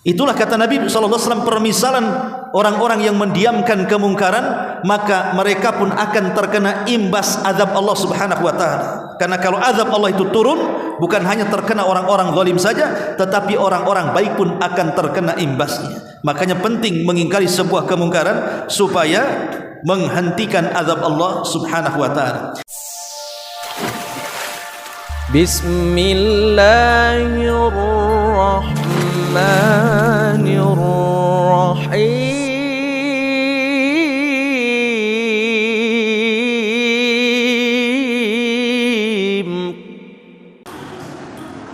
Itulah kata Nabi SAW, permisalan orang-orang yang mendiamkan kemungkaran, maka mereka pun akan terkena imbas azab Allah Subhanahu wa taala. Karena kalau azab Allah itu turun, bukan hanya terkena orang-orang zalim saja, tetapi orang-orang baik pun akan terkena imbasnya. Makanya penting mengingkari sebuah kemungkaran supaya menghentikan azab Allah Subhanahu wa taala. Bismillahirrahmanirrahim.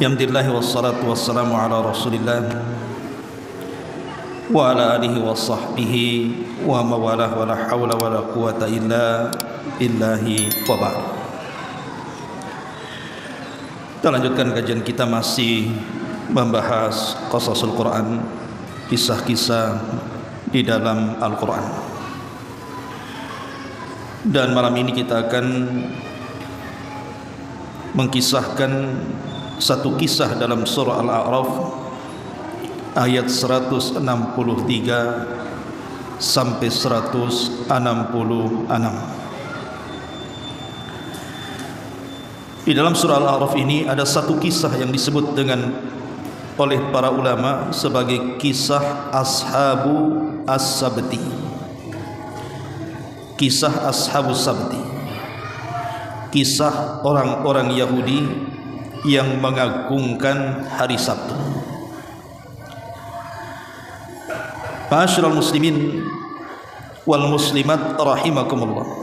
Alhamdulillah wassalatu wassalamu ala Rasulillah wa ala alihi wa sahbihi wa mawalah wa la hawla wa la quwata illa billahi wa ba'd. Kita lanjutkan kajian kita, masih membahas qasasul Quran, kisah-kisah di dalam Al-Quran. Dan malam ini kita akan mengkisahkan satu kisah dalam surah Al-A'raf ayat 163 sampai 166. Di dalam surah Al-A'raf ini ada satu kisah yang disebut oleh para ulama sebagai kisah Ashabu As-Sabti. Kisah Ashabu Sabti, kisah orang-orang Yahudi yang mengagungkan hari Sabtu. Ma'asyiral muslimin wal muslimat rahimakumullah.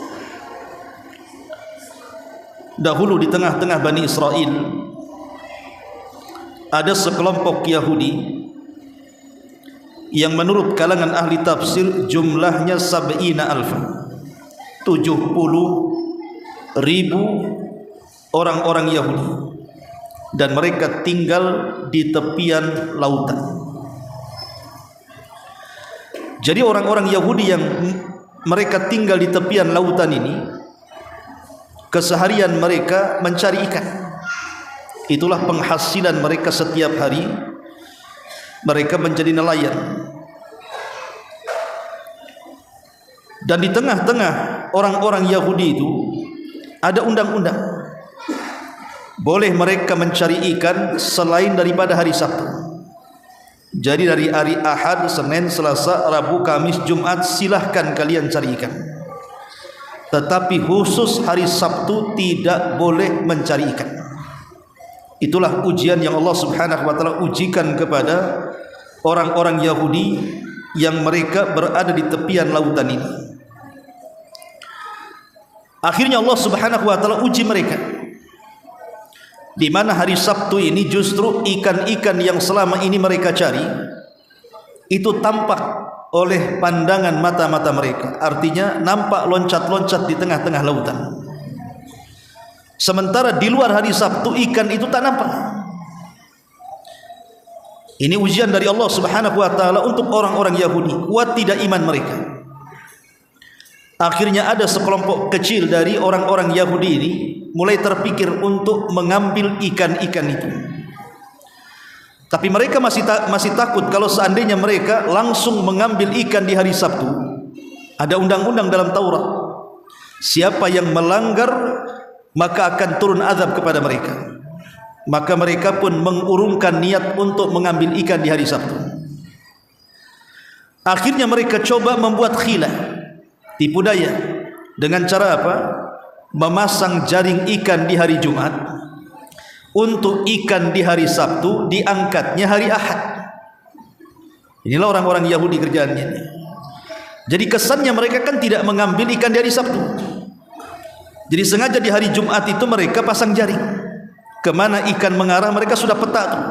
Dahulu di tengah-tengah Bani Israel ada sekelompok Yahudi yang menurut kalangan ahli tafsir jumlahnya 70,000 orang-orang Yahudi, dan mereka tinggal di tepian lautan. Jadi orang-orang Yahudi yang mereka tinggal di tepian lautan ini, keseharian mereka mencari ikan. Itulah penghasilan mereka setiap hari. Mereka menjadi nelayan. Dan di tengah-tengah orang-orang Yahudi itu ada undang-undang. Boleh mereka mencari ikan selain daripada hari Sabtu. Jadi dari hari Ahad, Senin, Selasa, Rabu, Kamis, Jumat silahkan kalian cari ikan. Tetapi khusus hari Sabtu tidak boleh mencari ikan. Itulah ujian yang Allah Subhanahu wa taala ujikan kepada orang-orang Yahudi yang mereka berada di tepian lautan ini. Akhirnya Allah Subhanahu wa taala uji mereka, di mana hari Sabtu ini justru ikan-ikan yang selama ini mereka cari itu tampak oleh pandangan mata-mata mereka. Artinya nampak loncat-loncat di tengah-tengah lautan. Sementara di luar hari Sabtu ikan itu tak nampak. Ini ujian dari Allah Subhanahu wa taala untuk orang-orang Yahudi. Kuat tidak iman mereka. Akhirnya ada sekelompok kecil dari orang-orang Yahudi ini mulai terpikir untuk mengambil ikan-ikan itu. Tapi mereka masih takut kalau seandainya mereka langsung mengambil ikan di hari Sabtu. Ada undang-undang dalam Taurat, siapa yang melanggar maka akan turun azab kepada mereka. Maka mereka pun mengurungkan niat untuk mengambil ikan di hari Sabtu. Akhirnya mereka coba membuat khilah, tipu daya, dengan cara apa? Memasang jaring ikan di hari Jumat, untuk ikan di hari Sabtu diangkatnya hari Ahad. Inilah orang-orang Yahudi kerjaannya. Jadi kesannya mereka kan tidak mengambil ikan di hari Sabtu. Jadi sengaja di hari Jumat itu mereka pasang jaring. Kemana ikan mengarah mereka sudah peta tuh.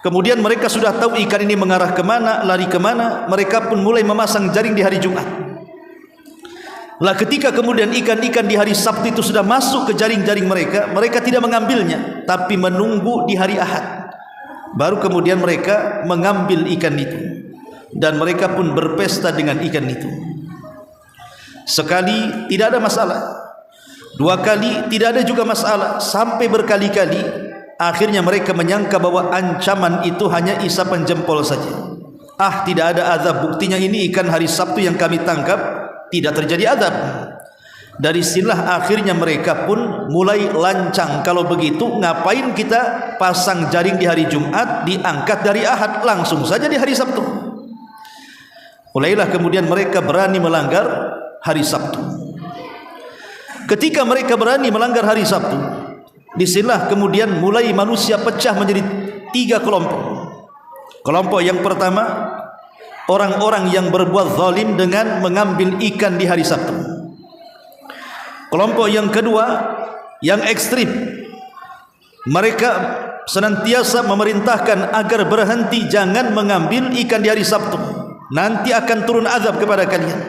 Kemudian mereka sudah tahu ikan ini mengarah kemana, lari kemana. Mereka pun mulai memasang jaring di hari Jumat. Lah ketika kemudian ikan-ikan di hari Sabtu itu sudah masuk ke jaring-jaring mereka, mereka tidak mengambilnya, tapi menunggu di hari Ahad. Baru kemudian mereka mengambil ikan itu. Dan mereka pun berpesta dengan ikan itu. Sekali tidak ada masalah, dua kali tidak ada juga masalah, sampai berkali-kali Akhirnya mereka menyangka bahwa ancaman itu hanya isapan jempol saja. Tidak ada azab. Buktinya ini ikan hari Sabtu yang kami tangkap, tidak terjadi azab. Dari sinilah akhirnya mereka pun mulai lancang. Kalau begitu ngapain kita pasang jaring di hari Jumat, diangkat dari Ahad, langsung saja di hari Sabtu. Mulailah kemudian mereka berani melanggar hari Sabtu. Ketika mereka berani melanggar hari Sabtu, disinilah kemudian mulai manusia pecah menjadi 3 kelompok. Kelompok yang pertama, orang-orang yang berbuat zalim dengan mengambil ikan di hari Sabtu. Kelompok yang kedua, yang ekstrim, mereka senantiasa memerintahkan agar berhenti, jangan mengambil ikan di hari Sabtu, nanti akan turun azab kepada kalian.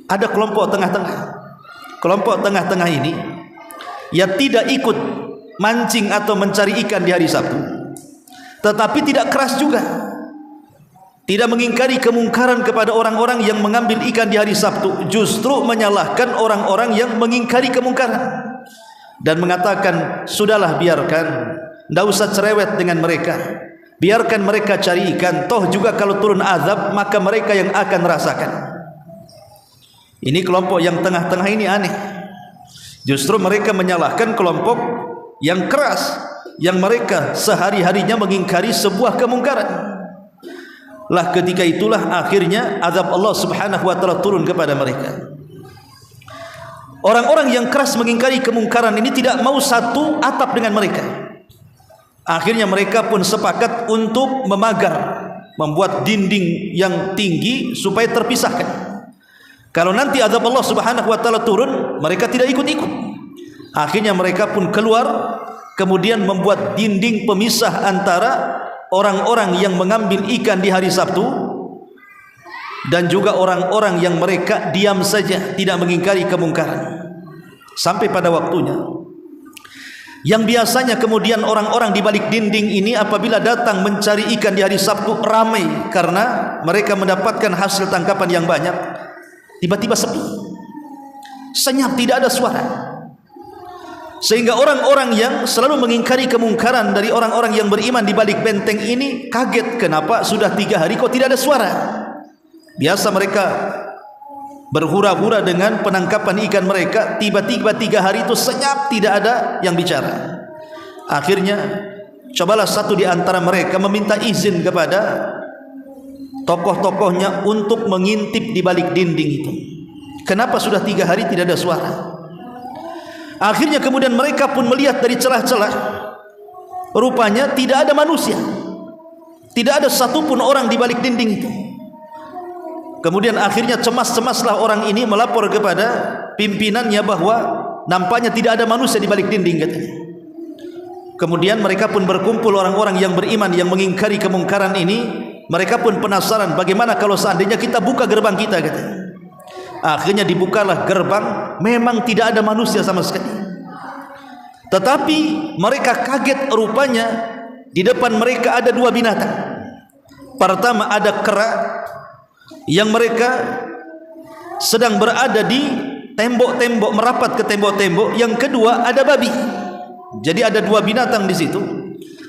Ada kelompok tengah-tengah. Kelompok tengah-tengah ini ya tidak ikut mancing atau mencari ikan di hari Sabtu, tetapi tidak keras juga, tidak mengingkari kemungkaran kepada orang-orang yang mengambil ikan di hari Sabtu, justru menyalahkan orang-orang yang mengingkari kemungkaran dan mengatakan, sudahlah biarkan, tidak usah cerewet dengan mereka, biarkan mereka cari ikan, toh juga kalau turun azab maka mereka yang akan merasakan. Ini kelompok yang tengah-tengah ini aneh. Justru mereka menyalahkan kelompok yang keras, yang mereka sehari-harinya mengingkari sebuah kemungkaran. Lah ketika itulah akhirnya azab Allah Subhanahu wa taala turun kepada mereka. Orang-orang yang keras mengingkari kemungkaran ini tidak mau satu atap dengan mereka. Akhirnya mereka pun sepakat untuk memagar, membuat dinding yang tinggi supaya terpisahkan. Kalau nanti azab Allah Subhanahu wa taala turun, mereka tidak ikut-ikut. Akhirnya mereka pun keluar, kemudian membuat dinding pemisah antara orang-orang yang mengambil ikan di hari Sabtu dan juga orang-orang yang mereka diam saja, tidak mengingkari kemungkaran. Sampai pada waktunya yang biasanya kemudian orang-orang di balik dinding ini apabila datang mencari ikan di hari Sabtu ramai karena mereka mendapatkan hasil tangkapan yang banyak, tiba-tiba sepi, senyap, tidak ada suara. Sehingga orang-orang yang selalu mengingkari kemungkaran dari orang-orang yang beriman di balik benteng ini kaget, kenapa sudah 3 hari kok tidak ada suara. Biasa mereka berhura-hura dengan penangkapan ikan mereka, tiba-tiba 3 hari itu senyap, tidak ada yang bicara. Akhirnya cobalah satu di antara mereka meminta izin kepada tokoh-tokohnya untuk mengintip di balik dinding itu, kenapa sudah 3 hari tidak ada suara. Akhirnya kemudian mereka pun melihat dari celah-celah, rupanya tidak ada manusia, tidak ada satupun orang di balik dinding itu. Kemudian akhirnya cemas-cemaslah orang ini melapor kepada pimpinannya bahwa nampaknya tidak ada manusia di balik dinding, katanya. Kemudian mereka pun berkumpul, orang-orang yang beriman yang mengingkari kemungkaran ini, mereka pun penasaran, bagaimana kalau seandainya kita buka gerbang kita, katanya. Akhirnya dibukalah gerbang, memang tidak ada manusia sama sekali. Tetapi mereka kaget, rupanya di depan mereka ada 2 binatang. Pertama ada kera yang mereka sedang berada di tembok-tembok, merapat ke tembok-tembok. Yang kedua ada babi. Jadi ada 2 binatang di situ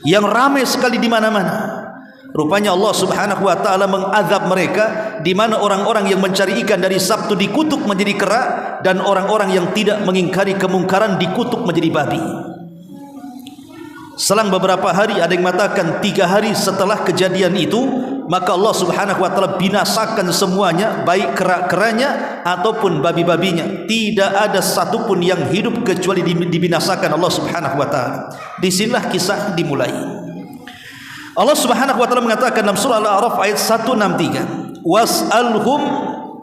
yang ramai sekali di mana-mana. Rupanya Allah Subhanahu wa taala mengazab mereka, di mana orang-orang yang mencari ikan dari Sabtu dikutuk menjadi kera, dan orang-orang yang tidak mengingkari kemungkaran dikutuk menjadi babi. Selang beberapa hari, ada yang mengatakan 3 hari setelah kejadian itu, maka Allah Subhanahu wa taala binasakan semuanya, baik kera-keranya ataupun babi-babinya. Tidak ada satupun yang hidup kecuali dibinasakan Allah Subhanahu wa taala. Disinilah kisah dimulai. Allah Subhanahu wa taala mengatakan dalam surah Al-A'raf ayat 163, was'alhum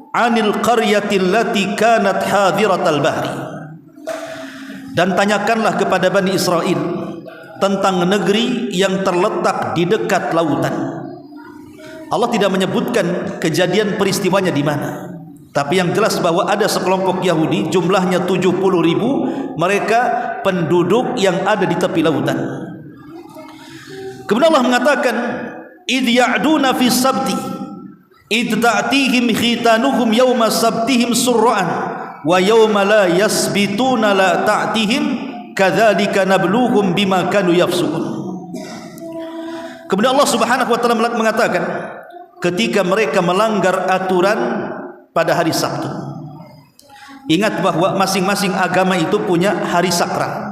'anil qaryati allati kanat hadiratal bahri. Dan tanyakanlah kepada Bani Israel tentang negeri yang terletak di dekat lautan. Allah tidak menyebutkan kejadian peristiwanya di mana, tapi yang jelas bahwa ada sekelompok Yahudi, jumlahnya 70.000, mereka penduduk yang ada di tepi lautan. Kemudian Allah mengatakan, idh ya'duna fi sabti idh ta'tihim khitanuhum yawma sabtihim surra'an wa yawma la yasbituna la ta'tihim kadzalika nabluhum bima kanu yafsukun. Kemudian Allah Subhanahu wa taala mengatakan, ketika mereka melanggar aturan pada hari Sabtu. Ingat bahwa masing-masing agama itu punya hari sakral.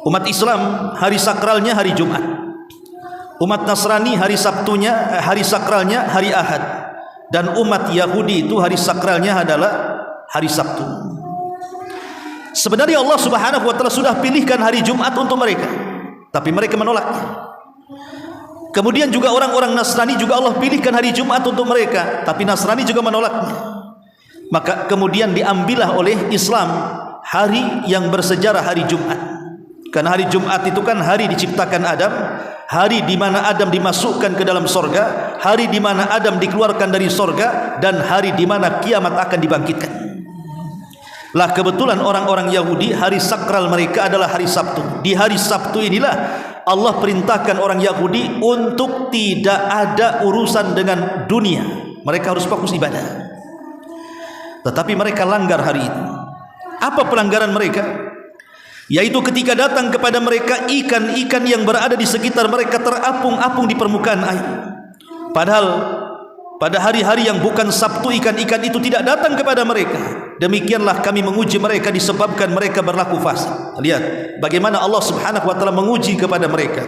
Umat Islam hari sakralnya hari Jumat. Umat Nasrani hari Sabtunya, hari sakralnya hari Ahad. Dan umat Yahudi itu hari sakralnya adalah hari Sabtu. Sebenarnya Allah Subhanahu wa taala sudah pilihkan hari Jumat untuk mereka, tapi mereka menolaknya. Kemudian juga orang-orang Nasrani juga Allah pilihkan hari Jumat untuk mereka, tapi Nasrani juga menolaknya. Maka kemudian diambillah oleh Islam hari yang bersejarah hari Jumat. Karena hari Jumat itu kan hari diciptakan Adam, hari di mana Adam dimasukkan ke dalam sorga, hari di mana Adam dikeluarkan dari sorga, dan hari di mana kiamat akan dibangkitkan. Lah kebetulan orang-orang Yahudi hari sakral mereka adalah hari Sabtu. Di hari Sabtu inilah Allah perintahkan orang Yahudi untuk tidak ada urusan dengan dunia. Mereka harus fokus ibadah. Tetapi mereka langgar hari itu. Apa pelanggaran mereka? Yaitu ketika datang kepada mereka ikan-ikan yang berada di sekitar mereka terapung-apung di permukaan air. Padahal pada hari-hari yang bukan Sabtu ikan-ikan itu tidak datang kepada mereka. Demikianlah kami menguji mereka disebabkan mereka berlaku fasik. Lihat bagaimana Allah Subhanahu wa taala menguji kepada mereka.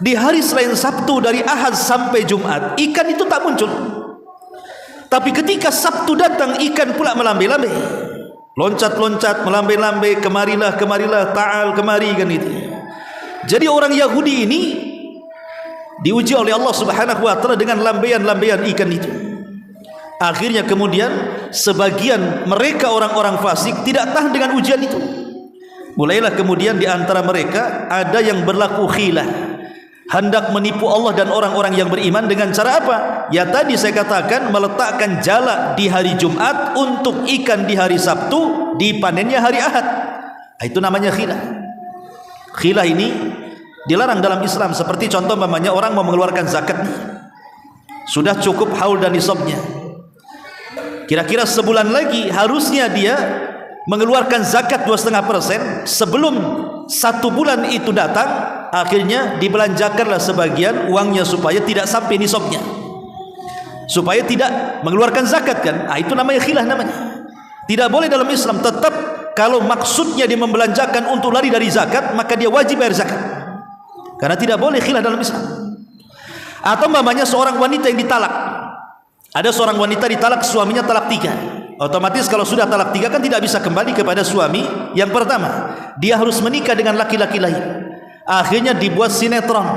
Di hari selain Sabtu dari Ahad sampai Jumat ikan itu tak muncul. Tapi ketika Sabtu datang ikan pula melambai-lambai, loncat-loncat, melambai-lambai, kemarilah, ta'al, kemari kan itu. Jadi orang Yahudi ini diuji oleh Allah Subhanahu wa taala dengan lambaian-lambaian ikan itu. Akhirnya kemudian sebagian mereka orang-orang fasik tidak tahan dengan ujian itu. Mulailah kemudian di antara mereka ada yang berlaku khilah, hendak menipu Allah dan orang-orang yang beriman dengan cara apa? Ya tadi saya katakan, meletakkan jala di hari Jumat untuk ikan di hari Sabtu, dipanennya hari Ahad. Itu namanya khilah. Khilah ini dilarang dalam Islam. Seperti contoh umpamanya orang mau mengeluarkan zakat, sudah cukup haul dan nisabnya, kira-kira sebulan lagi harusnya dia mengeluarkan zakat 2,5%. Sebelum 1 bulan itu datang, akhirnya dibelanjakanlah sebagian uangnya supaya tidak sampai nisabnya, supaya tidak mengeluarkan zakat kan. Itu namanya khilah namanya. Tidak boleh dalam Islam. Tetap kalau maksudnya dia membelanjakan untuk lari dari zakat, maka dia wajib bayar zakat. Karena tidak boleh khilah dalam Islam. Atau umpamanya seorang wanita yang ditalak. Ada seorang wanita ditalak, suaminya talak 3. Otomatis kalau sudah talak 3 kan tidak bisa kembali kepada suami yang pertama. Dia harus menikah dengan laki-laki lain. Akhirnya dibuat sinetron.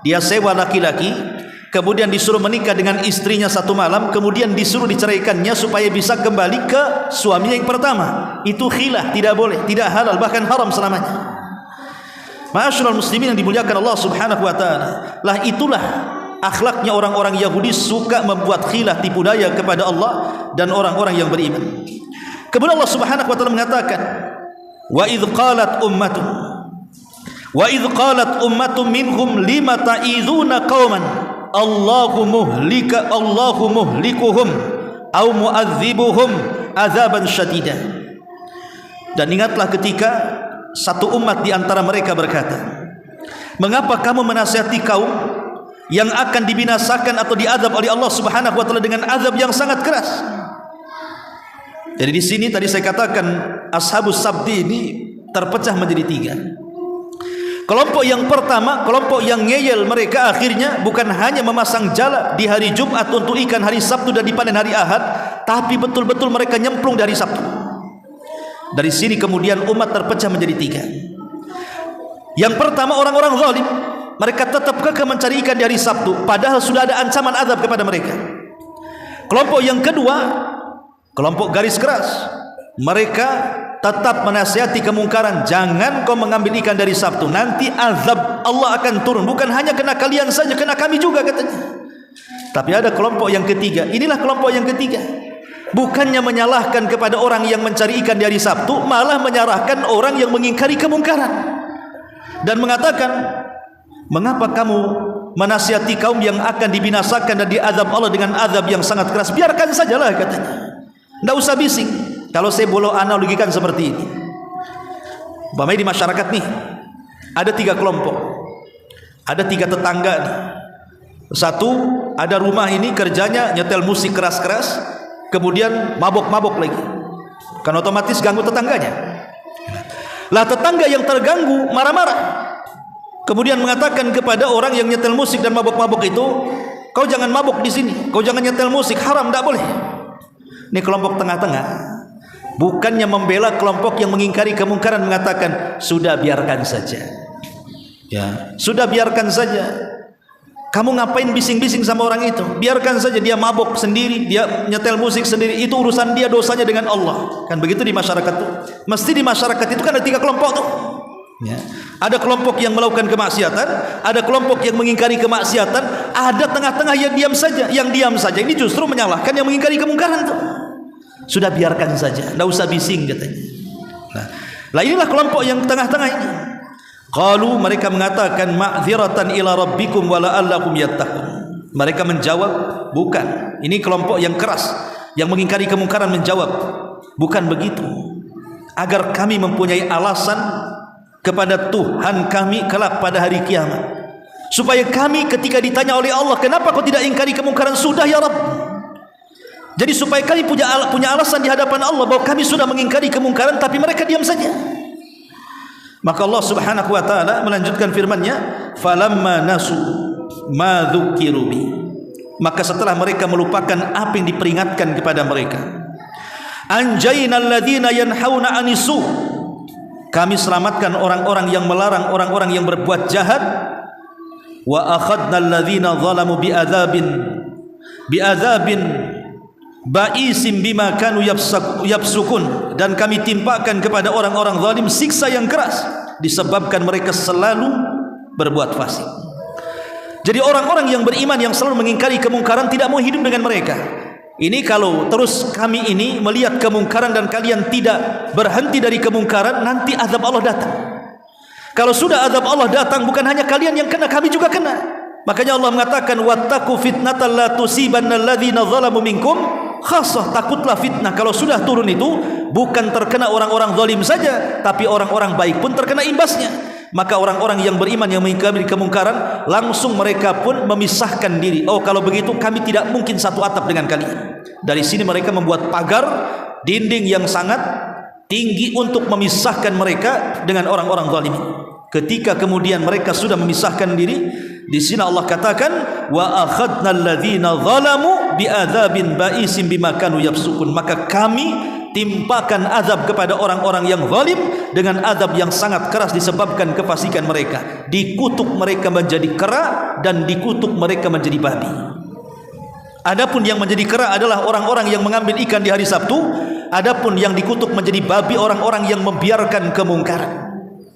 Dia sewa laki-laki, kemudian disuruh menikah dengan istrinya 1 malam, kemudian disuruh diceraikannya supaya bisa kembali ke suaminya yang pertama. Itu khilah, tidak boleh, tidak halal, bahkan haram selamanya. Ma'asyiral muslimin yang dimuliakan Allah Subhanahu wa taala. Lah itulah akhlaknya orang-orang Yahudi, suka membuat khilah, tipu daya kepada Allah dan orang-orang yang beriman. Kemudian Allah Subhanahu wa taala mengatakan, wa idz qalat ummatun minhum lima ta'iduna qauman Allahu muhlikuhum au mu'adzibuhum azaban syadida. Dan ingatlah ketika satu umat di antara mereka berkata, mengapa kamu menasihati kaum yang akan dibinasakan atau diazab oleh Allah Subhanahu wa taala dengan azab yang sangat keras? Jadi di sini tadi saya katakan ashabus sabti ini terpecah menjadi 3. Kelompok yang pertama, kelompok yang ngeyel, mereka akhirnya bukan hanya memasang jala di hari Jumat untuk ikan hari Sabtu dan dipanen hari Ahad, tapi betul-betul mereka nyemplung dari Sabtu. Dari sini kemudian umat terpecah menjadi 3. Yang pertama orang-orang zalim, mereka tetap kekeh mencari ikan di hari Sabtu, padahal sudah ada ancaman azab kepada mereka. Kelompok yang kedua, kelompok garis keras, mereka tetap menasihati kemungkaran. Jangan kau mengambil ikan dari Sabtu, nanti azab Allah akan turun. Bukan hanya kena kalian saja, kena kami juga katanya. Tapi ada kelompok yang ketiga. Inilah kelompok yang ketiga. Bukannya menyalahkan kepada orang yang mencari ikan di hari Sabtu, malah menyalahkan orang yang mengingkari kemungkaran dan mengatakan, mengapa kamu menasihati kaum yang akan dibinasakan dan diazab Allah dengan azab yang sangat keras? Biarkan sajalah katanya, tidak usah bising. Kalau saya boleh analogikan seperti ini, Umpamanya di masyarakat nih ada 3 kelompok, ada 3 tetangga nih. Satu, ada rumah ini kerjanya nyetel musik keras-keras, kemudian mabok-mabok lagi, kan otomatis ganggu tetangganya. Lah tetangga yang terganggu marah-marah, kemudian mengatakan kepada orang yang nyetel musik dan mabok-mabok itu, kau jangan mabok di sini, kau jangan nyetel musik, haram, tidak boleh. Ini kelompok tengah-tengah, bukannya membela kelompok yang mengingkari kemungkaran, mengatakan sudah biarkan saja, ya sudah biarkan saja. Kamu ngapain bising-bising sama orang itu? Biarkan saja dia mabok sendiri, dia nyetel musik sendiri, itu urusan dia, dosanya dengan Allah. Kan begitu di masyarakat tuh. Mesti di masyarakat itu kan ada 3 kelompok tuh. Ya. Ada kelompok yang melakukan kemaksiatan, ada kelompok yang mengingkari kemaksiatan, ada tengah-tengah yang diam saja. Yang diam saja ini justru menyalahkan yang mengingkari kemungkaran tuh. Sudah biarkan saja, tidak usah bising katanya. Nah, inilah kelompok yang tengah-tengah ini. Qalu, mereka mengatakan ma'dziratan ila rabbikum wa la'allakum yattaqun. Mereka menjawab, bukan. Ini kelompok yang keras, yang mengingkari kemungkaran menjawab, bukan begitu. Agar kami mempunyai alasan kepada Tuhan kami kelak pada hari kiamat, supaya kami ketika ditanya oleh Allah, kenapa kau tidak ingkari kemungkaran, sudah ya Rabb. Jadi supaya kami punya alasan di hadapan Allah bahwa kami sudah mengingkari kemungkaran, tapi mereka diam saja. Maka Allah Subhanahu wa taala melanjutkan firman-Nya, falamma nasu ma dzukiru bi. Maka setelah mereka melupakan apa yang diperingatkan kepada mereka, anjaynal ladzina yanhauna anisu, kami selamatkan orang-orang yang melarang orang-orang yang berbuat jahat, wa akhadnal ladzina zalamu bi'adzabin ba'isim bima kanu yafsukun, dan kami timpakan kepada orang-orang zalim siksa yang keras disebabkan mereka selalu berbuat fasik. Jadi orang-orang yang beriman yang selalu mengingkari kemungkaran tidak mau hidup dengan mereka. Ini kalau terus kami ini melihat kemungkaran dan kalian tidak berhenti dari kemungkaran, nanti azab Allah datang. Kalau sudah azab Allah datang, bukan hanya kalian yang kena, kami juga kena. Makanya Allah mengatakan wattaqu fitnatan la tusibanna alladzina zalamu minkum khassah. Takutlah fitnah, kalau sudah turun itu bukan terkena orang-orang zalim saja, tapi orang-orang baik pun terkena imbasnya. Maka orang-orang yang beriman yang mengingkari kemungkaran, langsung mereka pun memisahkan diri. Oh, kalau begitu kami tidak mungkin satu atap dengan kalian. Dari sini mereka membuat pagar, dinding yang sangat tinggi untuk memisahkan mereka dengan orang-orang zalim. Ketika kemudian mereka sudah memisahkan diri, di sini Allah katakan wa akhadnal ladzina zalamu bi'adzabin ba'isim bima kanu yafsukun. Maka kami timpakan azab kepada orang-orang yang zalim dengan azab yang sangat keras disebabkan kefasikan mereka. Dikutuk mereka menjadi kera dan dikutuk mereka menjadi babi. Adapun yang menjadi kera adalah orang-orang yang mengambil ikan di hari Sabtu. Adapun yang dikutuk menjadi babi orang-orang yang membiarkan kemungkaran.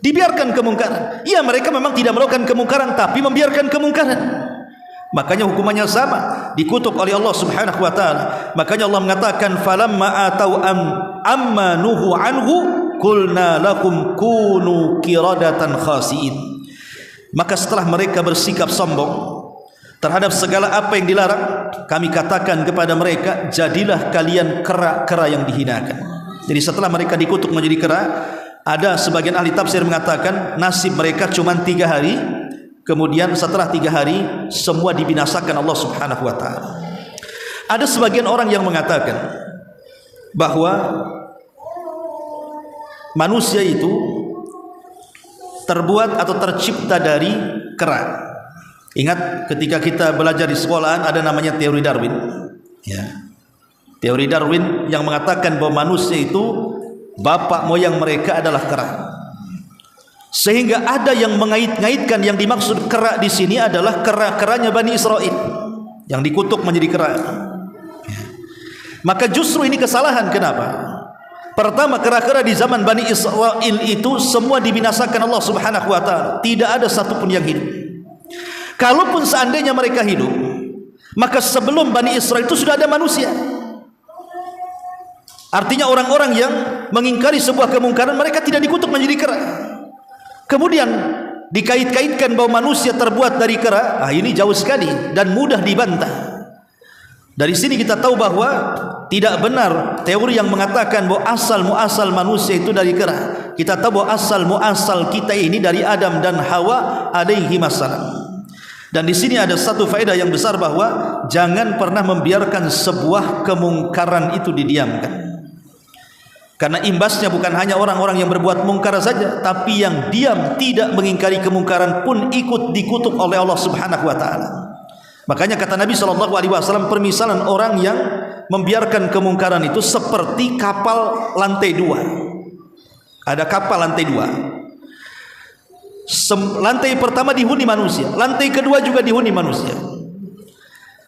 Dibiarkan kemungkaran. Ya, mereka memang tidak melakukan kemungkaran, tapi membiarkan kemungkaran. Makanya hukumannya sama, dikutuk oleh Allah Subhanahu wa taala. Makanya Allah mengatakan falamma atau amma nuhu anhu qulna lakum kunu qiradatan khasiin. Maka setelah mereka bersikap sombong terhadap segala apa yang dilarang, kami katakan kepada mereka, jadilah kalian kera-kera yang dihinakan. Jadi setelah mereka dikutuk menjadi kera, ada sebagian ahli tafsir mengatakan nasib mereka cuma 3 hari, kemudian setelah 3 hari semua dibinasakan Allah Subhanahu wa taala. Ada sebagian orang yang mengatakan bahwa manusia itu terbuat atau tercipta dari kera. Ingat ketika kita belajar di sekolahan ada namanya teori Darwin, ya. Teori Darwin yang mengatakan bahwa manusia itu bapak moyang mereka adalah kera. Sehingga ada yang mengait-ngaitkan yang dimaksud kera di sini adalah kera-keranya Bani Israel yang dikutuk menjadi kera. Maka justru ini kesalahan. Kenapa? Pertama, kera-kera di zaman Bani Israel itu semua dibinasakan Allah Subhanahu wa taala. Tidak ada satupun yang hidup. Kalaupun seandainya mereka hidup, maka sebelum Bani Israel itu sudah ada manusia. Artinya orang-orang yang mengingkari sebuah kemungkaran mereka tidak dikutuk menjadi kera. Kemudian dikait-kaitkan bahwa manusia terbuat dari kera. Ini jauh sekali dan mudah dibantah. Dari sini kita tahu bahwa tidak benar teori yang mengatakan bahwa asal muasal manusia itu dari kera. Kita tahu asal muasal kita ini dari Adam dan Hawa alaihi wassalam. Dan di sini ada satu faedah yang besar, bahwa jangan pernah membiarkan sebuah kemungkaran itu didiamkan. Karena imbasnya bukan hanya orang-orang yang berbuat mungkar saja, tapi yang diam tidak mengingkari kemungkaran pun ikut dikutuk oleh Allah Subhanahu wa taala. Makanya kata Nabi SAW, permisalan orang yang membiarkan kemungkaran itu seperti kapal lantai 2. Ada kapal lantai 2. Lantai pertama dihuni manusia, lantai kedua juga dihuni manusia.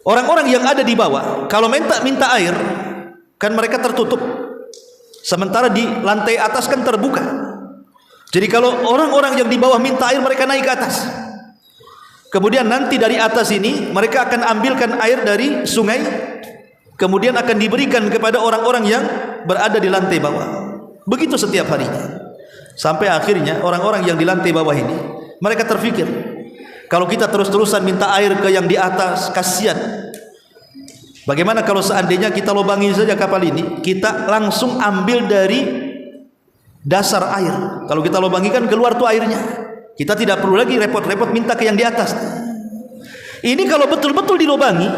Orang-orang yang ada di bawah kalau minta air kan mereka tertutup, sementara di lantai atas kan terbuka. Jadi kalau orang-orang yang di bawah minta air, mereka naik ke atas, kemudian nanti dari atas ini mereka akan ambilkan air dari sungai, kemudian akan diberikan kepada orang-orang yang berada di lantai bawah. Begitu setiap harinya. Sampai akhirnya orang-orang yang di lantai bawah ini, mereka terfikir, kalau kita terus-terusan minta air ke yang di atas, kasihan. Bagaimana kalau seandainya kita lubangi saja kapal ini, kita langsung ambil dari dasar air. Kalau kita lubangi kan keluar tuh airnya, kita tidak perlu lagi repot-repot minta ke yang di atas. Ini kalau betul-betul dilubangi,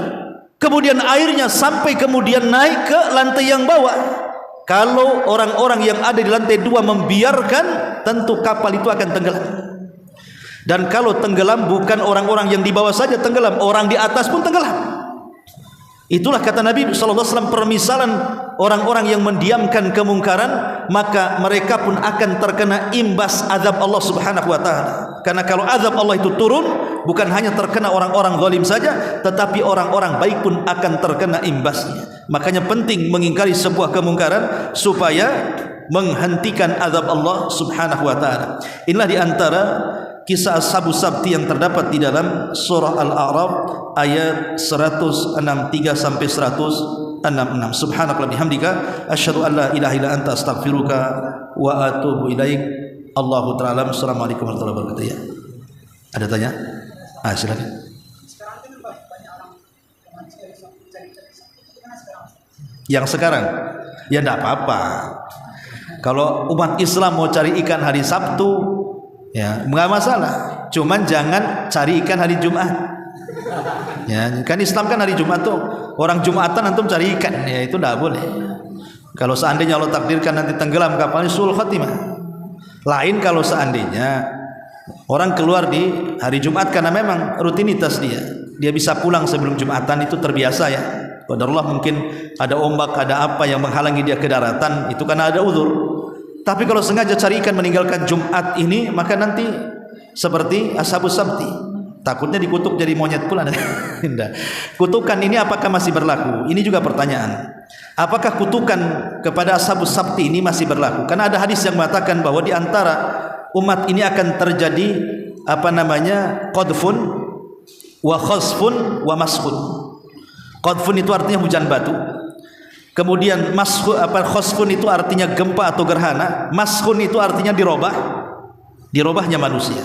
kemudian airnya sampai kemudian naik ke lantai yang bawah, kalau orang-orang yang ada di lantai 2 membiarkan, tentu kapal itu akan tenggelam. Dan kalau tenggelam, bukan orang-orang yang di bawah saja tenggelam, orang di atas pun tenggelam. Itulah kata Nabi SAW, permisalan orang-orang yang mendiamkan kemungkaran, maka mereka pun akan terkena imbas azab Allah Subhanahu wa taala. Karena kalau azab Allah itu turun, bukan hanya terkena orang-orang zalim saja, tetapi orang-orang baik pun akan terkena imbasnya. Makanya penting mengingkari sebuah kemungkaran supaya menghentikan azab Allah Subhanahu wa taala. Inilah di antara kisah Ashabus Sabti yang terdapat di dalam surah Al-A'raf ayat 163 sampai 166. Subhanakallahumma bihamdika asyhadu an la ilaha illa anta astaghfiruka wa atubu ilaik. Allahu ta'ala. Assalamualaikum warahmatullahi wabarakatuh. Ya. Ada tanya? Silakan. Yang sekarang ya enggak apa-apa. Kalau umat Islam mau cari ikan hari Sabtu, ya enggak masalah. Cuman jangan cari ikan hari Jumat. Ya, kan Islam kan hari Jumat tuh. Orang Jumatan antum cari ikan, ya itu enggak boleh. Kalau seandainya Allah takdirkan nanti tenggelam kapalnya, sul khatimah. Lain kalau seandainya orang keluar di hari Jumat karena memang rutinitas dia bisa pulang sebelum Jumatan, itu terbiasa ya. Qadarullah, mungkin ada ombak, ada apa yang menghalangi dia ke daratan, itu karena ada uzur. Tapi kalau sengaja cari ikan meninggalkan Jumat ini, maka nanti seperti Ashabus Sabti, takutnya dikutuk jadi monyet pula. Kutukan ini apakah masih berlaku? Ini juga pertanyaan. Apakah kutukan kepada Ashabus Sabti ini masih berlaku? Karena ada hadis yang mengatakan bahwa di antara umat ini akan terjadi qadfun wa khasfun wa mashun. Qadfun itu artinya hujan batu. Kemudian khasfun itu artinya gempa atau gerhana. Mashun itu artinya dirobahnya manusia.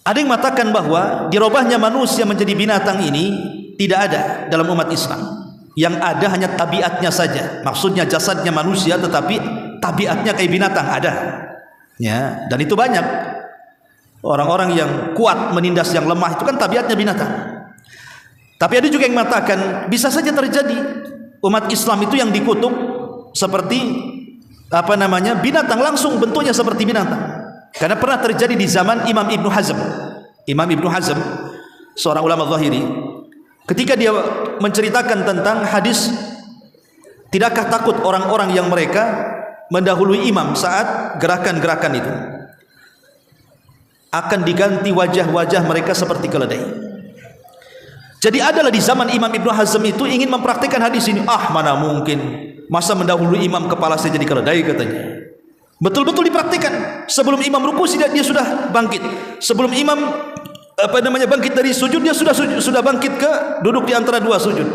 Ada yang mengatakan bahwa dirobahnya manusia menjadi binatang ini tidak ada dalam umat Islam. Yang ada hanya tabiatnya saja. Maksudnya jasadnya manusia tetapi tabiatnya kayak binatang, ada. Ya, dan itu banyak. Orang-orang yang kuat menindas yang lemah itu kan tabiatnya binatang. Tapi ada juga yang mengatakan bisa saja terjadi umat Islam itu yang dikutuk seperti binatang, langsung bentuknya seperti binatang. Karena pernah terjadi di zaman Imam Ibnu Hazm. Imam Ibnu Hazm seorang ulama zahiri, ketika dia menceritakan tentang hadis, tidakkah takut orang-orang yang mereka mendahului imam saat gerakan-gerakan itu akan diganti wajah-wajah mereka seperti keledai. Jadi adalah di zaman Imam Ibnu Hazm itu ingin mempraktikkan hadis ini. Mana mungkin, masa mendahului imam kepala saya jadi keledai, katanya. Betul-betul dipraktikkan. Sebelum imam ruku dia sudah bangkit. Sebelum imam bangkit dari sujud, dia sudah bangkit ke duduk di antara dua sujud.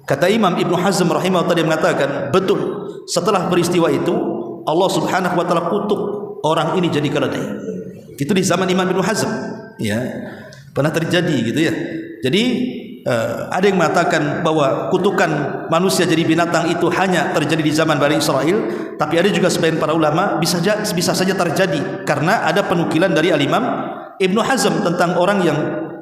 Kata Imam Ibnu Hazm rahimahullah, dia mengatakan, betul, setelah peristiwa itu Allah Subhanahu wa taala kutuk orang ini jadi keledai. Itu di zaman Imam Ibnu Hazm, ya. Pernah terjadi gitu ya. Jadi ada yang mengatakan bahwa kutukan manusia jadi binatang itu hanya terjadi di zaman Bani Israel, tapi ada juga sebagian para ulama bisa saja terjadi karena ada penukilan dari Al-Imam Ibnu Hazm tentang orang yang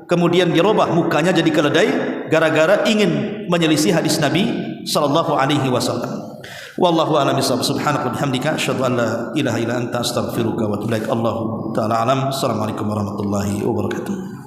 kemudian dirubah mukanya jadi keledai gara-gara ingin menyelisih hadis Nabi sallallahu alaihi wasallam. Wallahu a'lam bishawab. Subhanaka wa bihamdika asyhadu an la ilaha illa anta astaghfiruka wa atubu ilaik. Allahu ta'ala alam. Assalamualaikum warahmatullahi wabarakatuh.